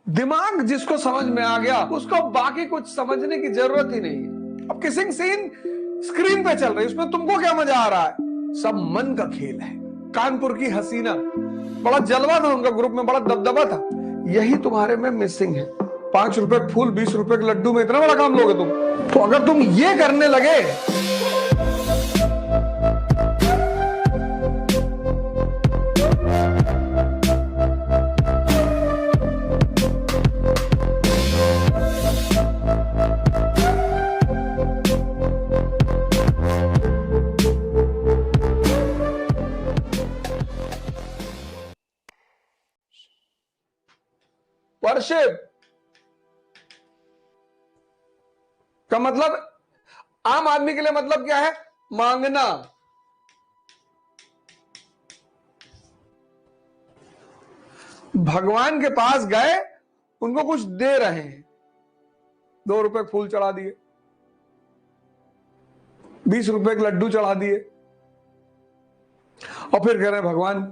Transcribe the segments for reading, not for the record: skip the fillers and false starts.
दिमाग जिसको समझ में आ गया उसको बाकी कुछ समझने की जरूरत ही नहीं है। अब किसिंग सीन स्क्रीन पे चल रही है, उसमें तुमको क्या मजा आ रहा है? सब मन का खेल है। कानपुर की हसीना, बड़ा जलवा था उनका, ग्रुप में बड़ा दबदबा था। यही तुम्हारे में मिसिंग है। 5 रुपए फूल 20 रुपए के लड्डू में इतना बड़ा काम लोगे तुम? तो अगर तुम ये करने लगे वर्शिप का मतलब आम आदमी के लिए मतलब क्या है? मांगना। भगवान के पास गए, उनको कुछ दे रहे हैं, 2 रुपए फूल चढ़ा दिए, 20 रुपए के लड्डू चढ़ा दिए, और फिर कह रहे हैं भगवान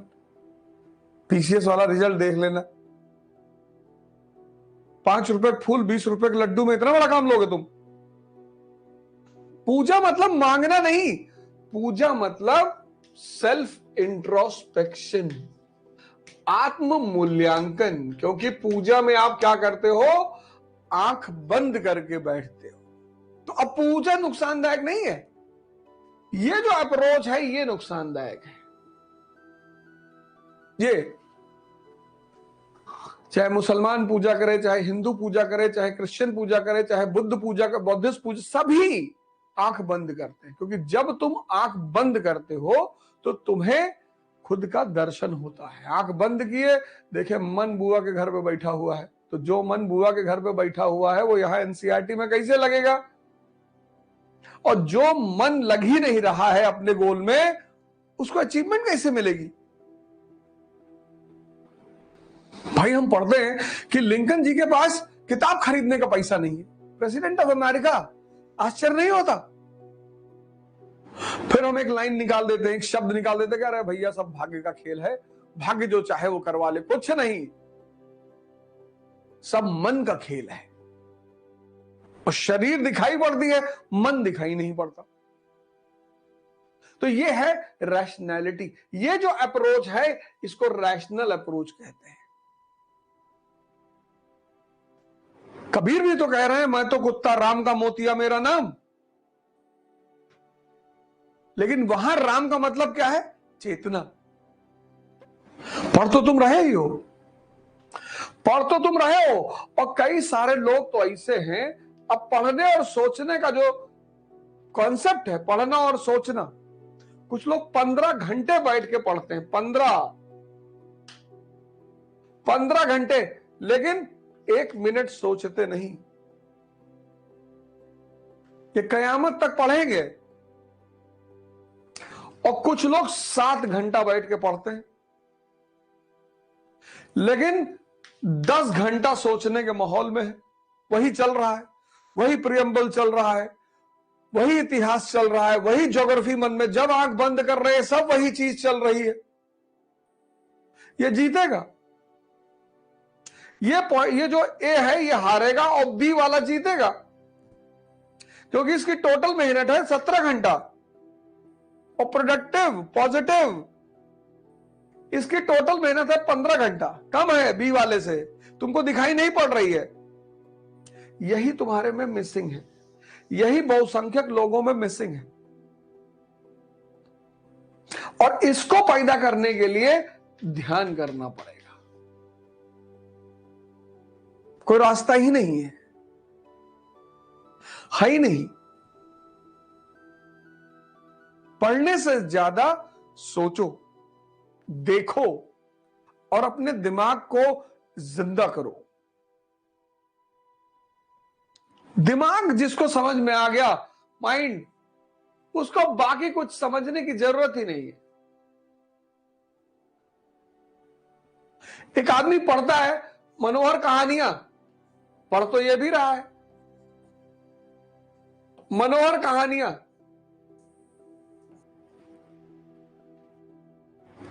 पीसीएस वाला रिजल्ट देख लेना। 5 रुपए फूल 20 रुपए के लड्डू में इतना बड़ा काम लोगे तुम? पूजा मतलब मांगना नहीं, पूजा मतलब सेल्फ इंट्रोस्पेक्शन, आत्म मूल्यांकन। क्योंकि पूजा में आप क्या करते हो? आंख बंद करके बैठते हो। तो अब पूजा नुकसानदायक नहीं है, ये जो अप्रोच है ये नुकसानदायक है। ये चाहे मुसलमान पूजा करे, चाहे हिंदू पूजा करे, चाहे क्रिश्चियन पूजा करे, चाहे बुद्ध पूजा का, बौद्धिस्ट पूजा, सभी आंख बंद करते हैं। क्योंकि जब तुम आंख बंद करते हो तो तुम्हें खुद का दर्शन होता है। आंख बंद किए, देखे मन बुआ के घर पे बैठा हुआ है, तो जो मन बुआ के घर पे बैठा हुआ है वो यहां एनसीईआरटी में कैसे लगेगा? और जो मन लग ही नहीं रहा है अपने गोल में, उसको अचीवमेंट कैसे मिलेगी? भाई हम पढ़ते हैं कि लिंकन जी के पास किताब खरीदने का पैसा नहीं है, प्रेसिडेंट ऑफ अमेरिका। आश्चर्य नहीं होता? फिर हम एक लाइन निकाल देते हैं, एक शब्द निकाल देते हैं, अरे भैया सब भाग्य का खेल है, भाग्य जो चाहे वो करवा ले। कुछ नहीं, सब मन का खेल है। और शरीर दिखाई पड़ती है, मन दिखाई नहीं पड़ता। तो ये है रैशनैलिटी। ये जो अप्रोच है इसको रैशनल अप्रोच कहते हैं। कबीर भी तो कह रहे हैं, मैं तो कुत्ता राम का मोतिया मेरा नाम। लेकिन वहां राम का मतलब क्या है? चेतना। पढ़ तो तुम रहे ही हो, पढ़ तो तुम रहे हो। और कई सारे लोग तो ऐसे हैं, अब पढ़ने और सोचने का जो कॉन्सेप्ट है, पढ़ना और सोचना, कुछ लोग 15 घंटे बैठ के पढ़ते हैं, 15 घंटे, लेकिन 1 मिनट सोचते नहीं। ये कयामत तक पढ़ेंगे। और कुछ लोग 7 घंटा बैठ के पढ़ते हैं, लेकिन 10 घंटा सोचने के माहौल में है। वही चल रहा है, वही प्रियम्बल चल रहा है, वही इतिहास चल रहा है, वही ज्योग्राफी मन में, जब आंख बंद कर रहे हैं सब वही चीज चल रही है। ये जीतेगा? ये जो ए है ये हारेगा और बी वाला जीतेगा, क्योंकि इसकी टोटल मेहनत है 17 घंटा, और प्रोडक्टिव पॉजिटिव इसकी टोटल मेहनत है 15 घंटा। कम है बी वाले से, तुमको दिखाई नहीं पड़ रही है। यही तुम्हारे में मिसिंग है, यही बहुसंख्यक लोगों में मिसिंग है। और इसको पैदा करने के लिए ध्यान करना पड़ेगा, कोई रास्ता ही नहीं है ही नहीं। पढ़ने से ज्यादा सोचो, देखो और अपने दिमाग को जिंदा करो। दिमाग जिसको समझ में आ गया, माइंड, उसको बाकी कुछ समझने की जरूरत ही नहीं है। एक आदमी पढ़ता है मनोहर कहानियां, पढ़ तो ये भी रहा है मनोहर कहानियां,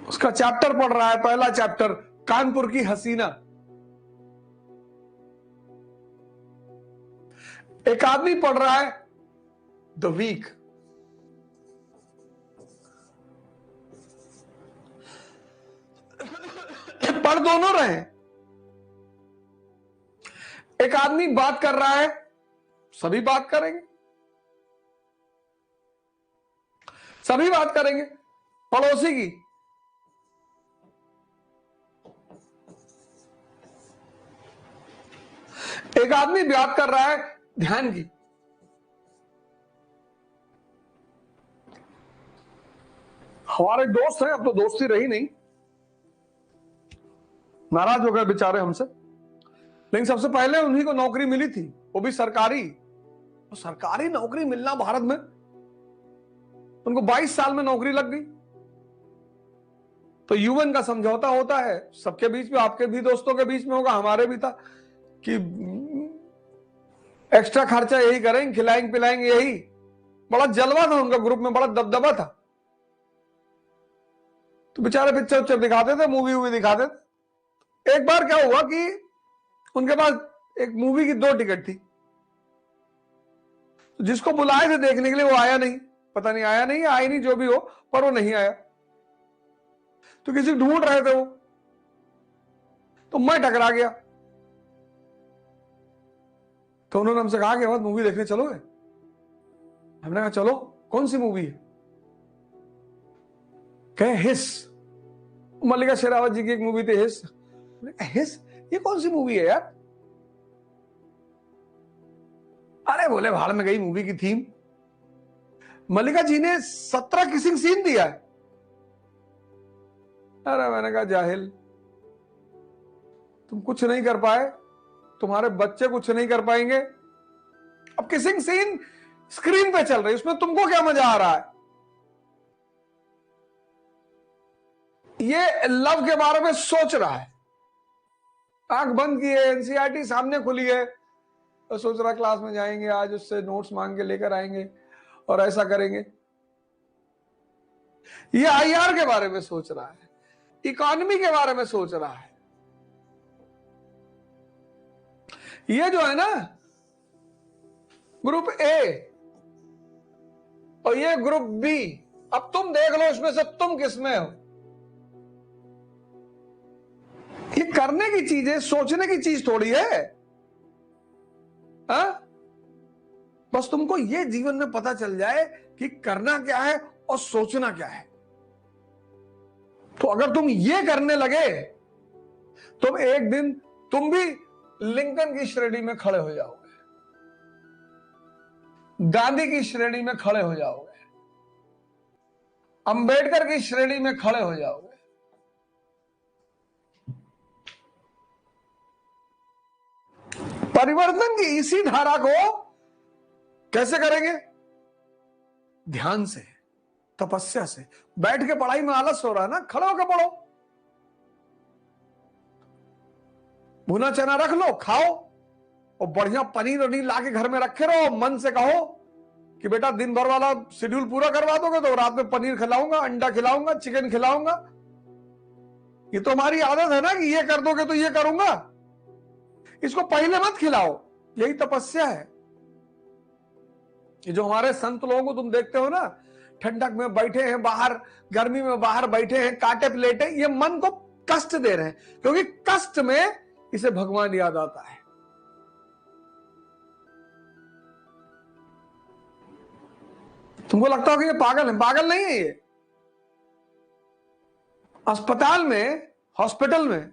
उसका चैप्टर पढ़ रहा है, पहला चैप्टर कानपुर की हसीना। एक आदमी पढ़ रहा है द वीक, पढ़ दोनों रहे। एक आदमी बात कर रहा है, सभी बात करेंगे, सभी बात करेंगे। पड़ोसी की, एक आदमी बात कर रहा है ध्यान की। हमारे दोस्त हैं, अब तो दोस्ती रही नहीं, नाराज हो गए बेचारे हमसे, लेकिन सबसे पहले उन्हीं को नौकरी मिली थी, वो भी सरकारी। तो सरकारी नौकरी मिलना भारत में, उनको 22 साल में नौकरी लग गई। तो यूएन का समझौता होता है सबके बीच में, आपके भी दोस्तों के बीच में होगा, हमारे भी था कि एक्स्ट्रा खर्चा यही करेंगे, खिलाएंगे पिलाएंगे यही। बड़ा जलवा था उनका, ग्रुप में बड़ा दबदबा था। तो बेचारे पिक्चर उच्चर दिखाते थे, मूवी वूवी दिखाते थे। एक बार क्या हुआ कि उनके पास एक मूवी की 2 टिकट थी, तो जिसको बुलाए थे देखने के लिए वो आया नहीं, पता नहीं आया नहीं, आई नहीं, जो भी हो, पर वो नहीं आया। तो किसी ढूंढ रहे थे वो, तो मैं टकरा गया। तो उन्होंने हमसे कहा कि मूवी देखने चलोगे? हमने कहा चलो। कौन सी मूवी है? कहे हिस। मल्लिका शेरावत जी की एक मूवी थी हिस। हिस ये कौन सी मूवी है यार? अरे बोले भाड़ में गई मूवी की थीम। मल्लिका जी ने 17 किसिंग सीन दिया है। अरे मैंने कहा जाहिल, तुम कुछ नहीं कर पाए, तुम्हारे बच्चे कुछ नहीं कर पाएंगे। अब किसिंग सीन स्क्रीन पे चल रही, उसमें तुमको क्या मजा आ रहा है? ये लव के बारे में सोच रहा है, आंख बंद की है, एनसीईआरटी सामने खुली है, तो सोच रहा क्लास में जाएंगे, आज उससे नोट्स मांग के लेकर आएंगे और ऐसा करेंगे। ये आईआर के बारे में सोच रहा है, इकोनॉमी के बारे में सोच रहा है। ये जो है ना ग्रुप ए और ये ग्रुप बी, अब तुम देख लो इसमें से तुम किसमें हो। ये करने की चीज है, सोचने की चीज थोड़ी है। हा? बस तुमको ये जीवन में पता चल जाए कि करना क्या है और सोचना क्या है। तो अगर तुम ये करने लगे तो एक दिन तुम भी लिंकन की श्रेणी में खड़े हो जाओगे, गांधी की श्रेणी में खड़े हो जाओगे, अंबेडकर की श्रेणी में खड़े हो जाओगे। परिवर्तन की इसी धारा को कैसे करेंगे? ध्यान से, तपस्या से। बैठ के पढ़ाई में आलस हो रहा है ना, खड़े होकर पढ़ो। भुना चना रख लो, खाओ, और बढ़िया पनीर वनीर लाके घर में रखे रहो। मन से कहो कि बेटा दिन भर वाला शेड्यूल पूरा करवा दोगे तो रात में पनीर खिलाऊंगा, अंडा खिलाऊंगा, चिकन खिलाऊंगा। ये तो हमारी आदत है ना कि ये कर दोगे तो ये करूंगा। इसको पहले मत खिलाओ, यही तपस्या है। ये जो हमारे संत लोगों को तुम देखते हो ना, ठंडक में बैठे हैं बाहर, गर्मी में बाहर बैठे हैं, कांटे प्लेटे, ये मन को कष्ट दे रहे हैं, क्योंकि कष्ट में इसे भगवान याद आता है। तुमको लगता हो कि ये पागल है, पागल नहीं है ये। अस्पताल में, हॉस्पिटल में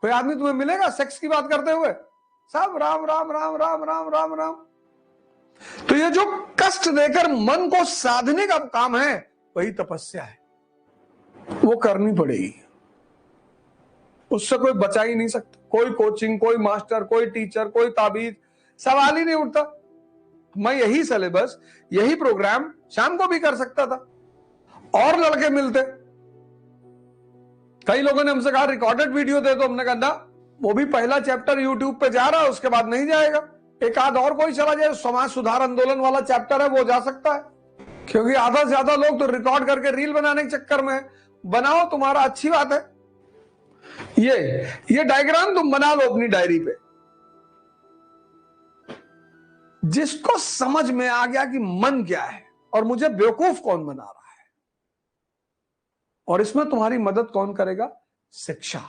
कोई आदमी तुम्हें मिलेगा सेक्स की बात करते हुए? सब राम राम राम राम राम राम राम। तो ये जो कष्ट देकर मन को साधने का काम है, वही तपस्या है। वो करनी पड़ेगी, उससे कोई बचा ही नहीं सकता। कोई कोचिंग, कोई मास्टर, कोई टीचर, कोई ताबीज, सवाल ही नहीं उठता। मैं यही सिलेबस, यही प्रोग्राम शाम को भी कर सकता था, और लड़के मिलते। कई लोगों ने हमसे कहा रिकॉर्डेड वीडियो दे दो, हमने कहा ना, वो भी पहला चैप्टर यूट्यूब पे जा रहा है, उसके बाद नहीं जाएगा। एक आध और कोई चला जाए, समाज सुधार आंदोलन वाला चैप्टर है, वो जा सकता है। क्योंकि आधा से ज्यादा लोग तो रिकॉर्ड करके रील बनाने के चक्कर में है। बनाओ, तुम्हारा अच्छी बात है। ये डायग्राम तुम बना लो अपनी डायरी पे, जिसको समझ में आ गया कि मन क्या है और मुझे बेवकूफ कौन बना रहा है, और इसमें तुम्हारी मदद कौन करेगा? शिक्षा।